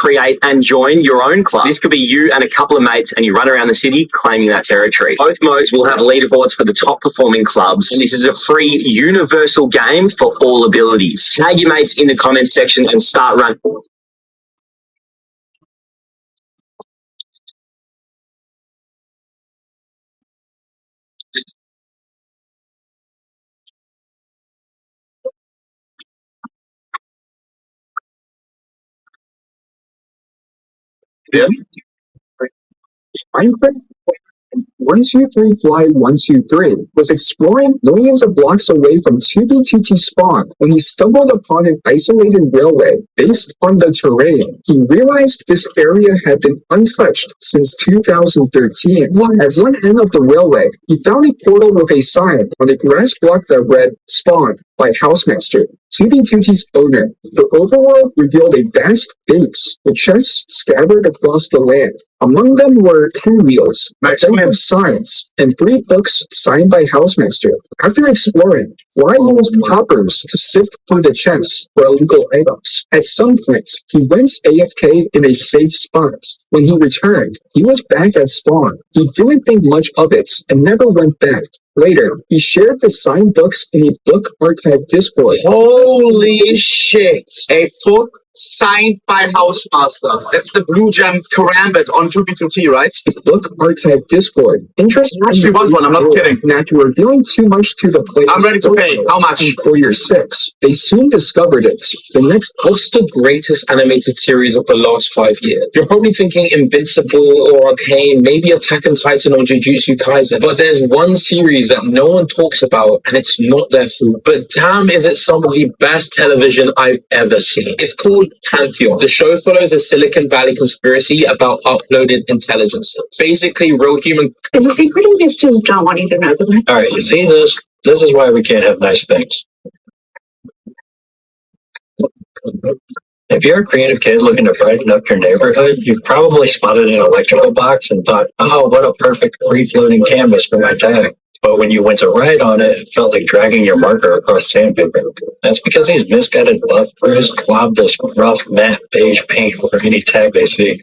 create and join your own club. This could be you and a couple of mates, and you run around the city claiming that territory. Both modes will have leaderboards for the top performing clubs, and this is a free universal game for all abilities. Tag your mates in the comments section and start running. Yeah. 123 Fly 123 was exploring millions of blocks away from 2B2T spawn when he stumbled upon an isolated railway. Based on the terrain, he realized this area had been untouched since 2013. At one end of the railway, he found a portal with a sign on a grass block that read, "Spawned by Housemaster." 2B2T's owner. The overworld revealed a vast base with chests scattered across the land. Among them were curios, extensive signs, and 3 books signed by Housemaster. After exploring, Fly used hoppers to sift through the chests for illegal items. At some point, he went AFK in a safe spot. When he returned, he was back at spawn. He didn't think much of it and never went back. Later, he shared the signed books in a book archive Discord. Holy shit! A book signed by Housemaster. That's the Blue Gem Karambit on 2B2T, right? Book archive Discord. Interesting. Actually want one, I'm not kidding. After revealing too much to the players, I'm ready to pay. How much? For year 6, they soon discovered it. The next, what's the greatest animated series of the last 5 years? You're probably thinking Invincible or Arcane, maybe Attack on Titan or Jujutsu Kaisen. But there's one series that no one talks about, and it's not their fault. But damn, is it some of the best television I've ever seen. It's called Pantheon. The show follows a Silicon Valley conspiracy about uploaded intelligences. Basically, real human. Is the secret investors don't want you to know that? All right, you see this? This is why we can't have nice things. If you're a creative kid looking to brighten up your neighborhood, you've probably spotted an electrical box and thought, oh, what a perfect free-floating canvas for my tag. But when you went to write on it, it felt like dragging your marker across sandpaper. That's because these misguided buff crews glob this rough, matte, beige paint over any tag they see.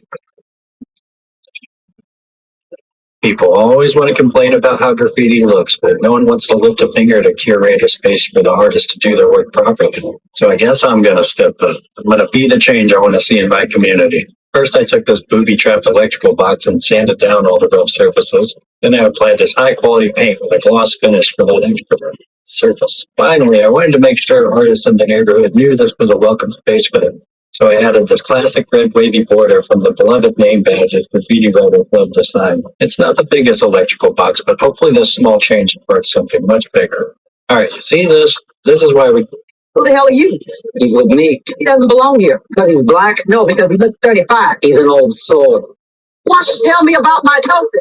People always want to complain about how graffiti looks, but no one wants to lift a finger to curate a space for the artist to do their work properly. So I guess I'm going to step up. I'm going to be the change I want to see in my community. First, I took this booby-trapped electrical box and sanded down all the rough surfaces. Then I applied this high-quality paint with a gloss finish for that extra surface. Finally, I wanted to make sure artists in the neighborhood knew this was a welcome space for them. So I added this classic red wavy border from the beloved name badge as graffiti writers love to sign. It's not the biggest electrical box, but hopefully this small change sparks something much bigger. Alright, you see this? This is why we... Who the hell are you? He's with me. He doesn't belong here. Because he's black? No, because he looks 35. He's an old soul. Why don't you tell me about my token?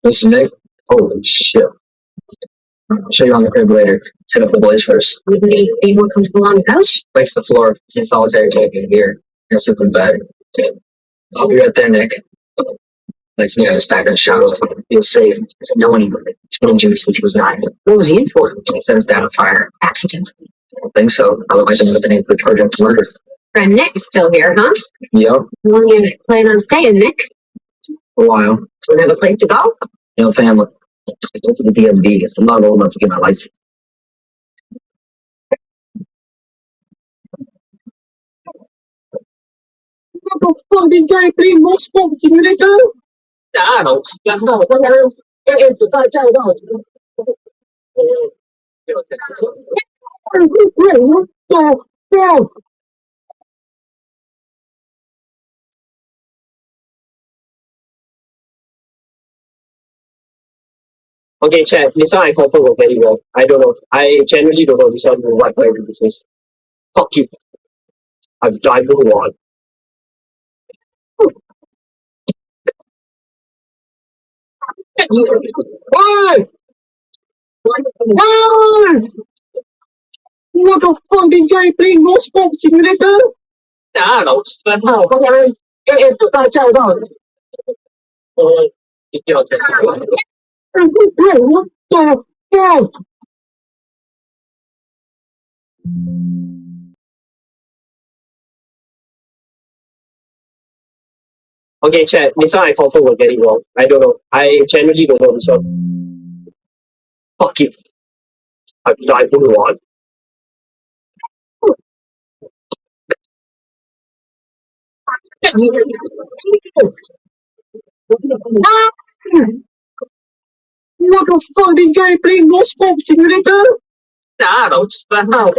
Listen, Nick. Holy shit. I'll show you on the crib later. Set up the boys first. Would be more comfortable on the couch? Place the floor. It's in solitary taking here. And sleep in bed. I'll be right there, Nick. Likes me on his back in the shower. Feels safe. Doesn't know anybody. He's been injured since he was 9. What was he in for? He set us down on fire. Accident. I don't think so. Otherwise, I would have been able to charge him for murders. Friend Nick is still here, huh? Yep. How long you plan on staying, Nick? For a while. Do we have a place to go? You know, family. I go to the DMV. I'm not old enough to get my license. What the fuck? This guy playing multiple simulator? I don't know. Okay, Chad, this one I confirm work very well. I don't know. I genuinely don't know this one what my this is. Fuck you. I don't want. Why? Why? What the fuck? This guy playing no scope simulator? I don't know. But how? What the fuck? Okay, Chad, this one I confirm will get it wrong. I don't know. I genuinely don't know this one. Fuck you. I don't want. What the fuck? This guy playing Ghost Pop Simulator? Nah, don't spell out.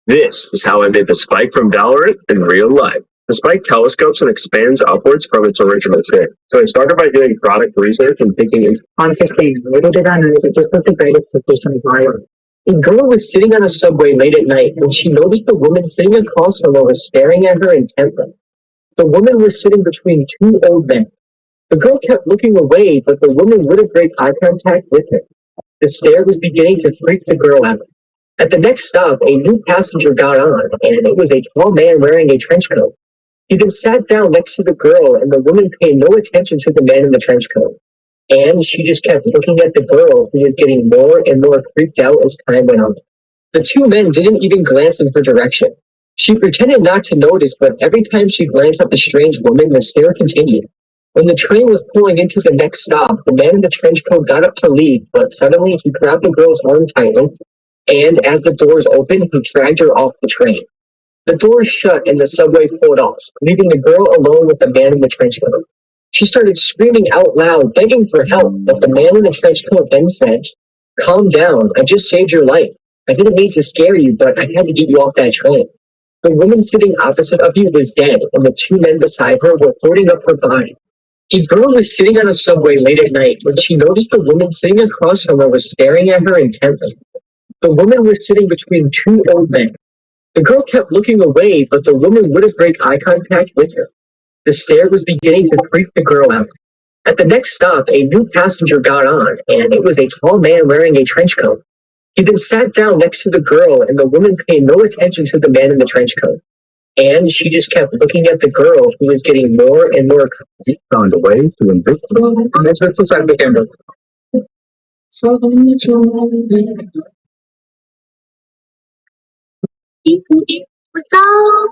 This is how I made the spike from Valorant in real life. The spike telescopes and expands upwards from its original shape. So I started by doing product research and thinking in honestly, little did I know that just not the greatest sufficient violent. A girl was sitting on a subway late at night when she noticed a woman sitting across from her was staring at her intently. The woman was sitting between two old men. The girl kept looking away, but the woman wouldn't break eye contact with her. The stare was beginning to freak the girl out. At the next stop, a new passenger got on, and it was a tall man wearing a trench coat. He then sat down next to the girl, and the woman paid no attention to the man in the trench coat. And she just kept looking at the girl, who was getting more and more freaked out as time went on. The two men didn't even glance in her direction. She pretended not to notice, but every time she glanced at the strange woman, the stare continued. When the train was pulling into the next stop, the man in the trench coat got up to leave, but suddenly he grabbed the girl's arm tightly, and as the doors opened, he dragged her off the train. The doors shut and the subway pulled off, leaving the girl alone with the man in the trench coat. She started screaming out loud, begging for help, but the man in the trench coat then said, "Calm down, I just saved your life. I didn't mean to scare you, but I had to get you off that train." The woman sitting opposite of you was dead, and the two men beside her were holding up her body. A girl was sitting on a subway late at night when she noticed the woman sitting across from her was staring at her intently. The woman was sitting between two old men. The girl kept looking away, but the woman wouldn't break eye contact with her. The stare was beginning to freak the girl out. At the next stop, a new passenger got on, and it was a tall man wearing a trench coat. He then sat down next to the girl, and the woman paid no attention to the man in the trench coat. And she just kept looking at the girl, who was getting more and more found a way to evict her. And that's what suicide became. So 走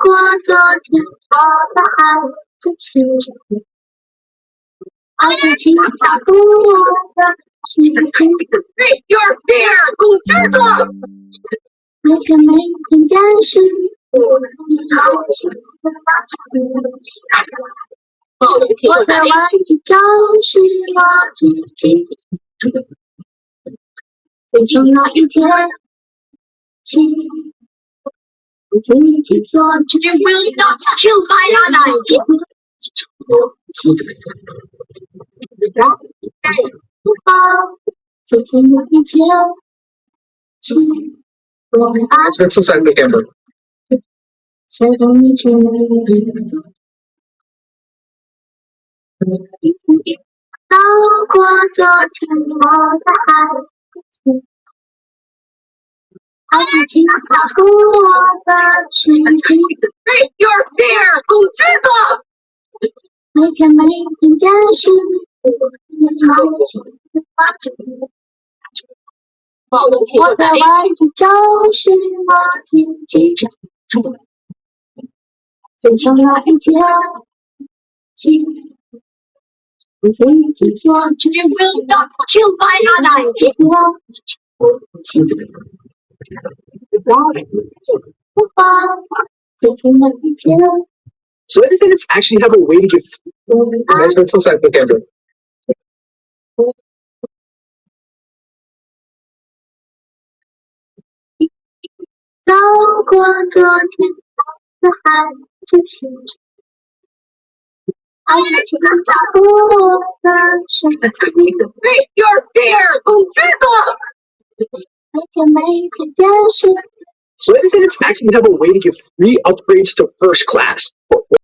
过昨天，我的爱自己，爱情它不的是情。You're here，你知道？每天每天见识，我好心的把情。我的外语就是我自己，自从那一天起。You will not kill my ally! 自从那一天起，我爱上谁都没去到过昨天，我的爱。爱情它不我的事情。Break your fear，控制吧。每天就是爱情的话题。我在外面就是我自己。自从那一天起，我自己做主。You will not kill my ally。自从那一天。So independents actually have a way to give. Nice one, full side, look at it. 走过昨天的孩子气，爱情它不我的事。Break your fear，控制吧。每天就是。So independents actually have a way to give free upgrades to first class.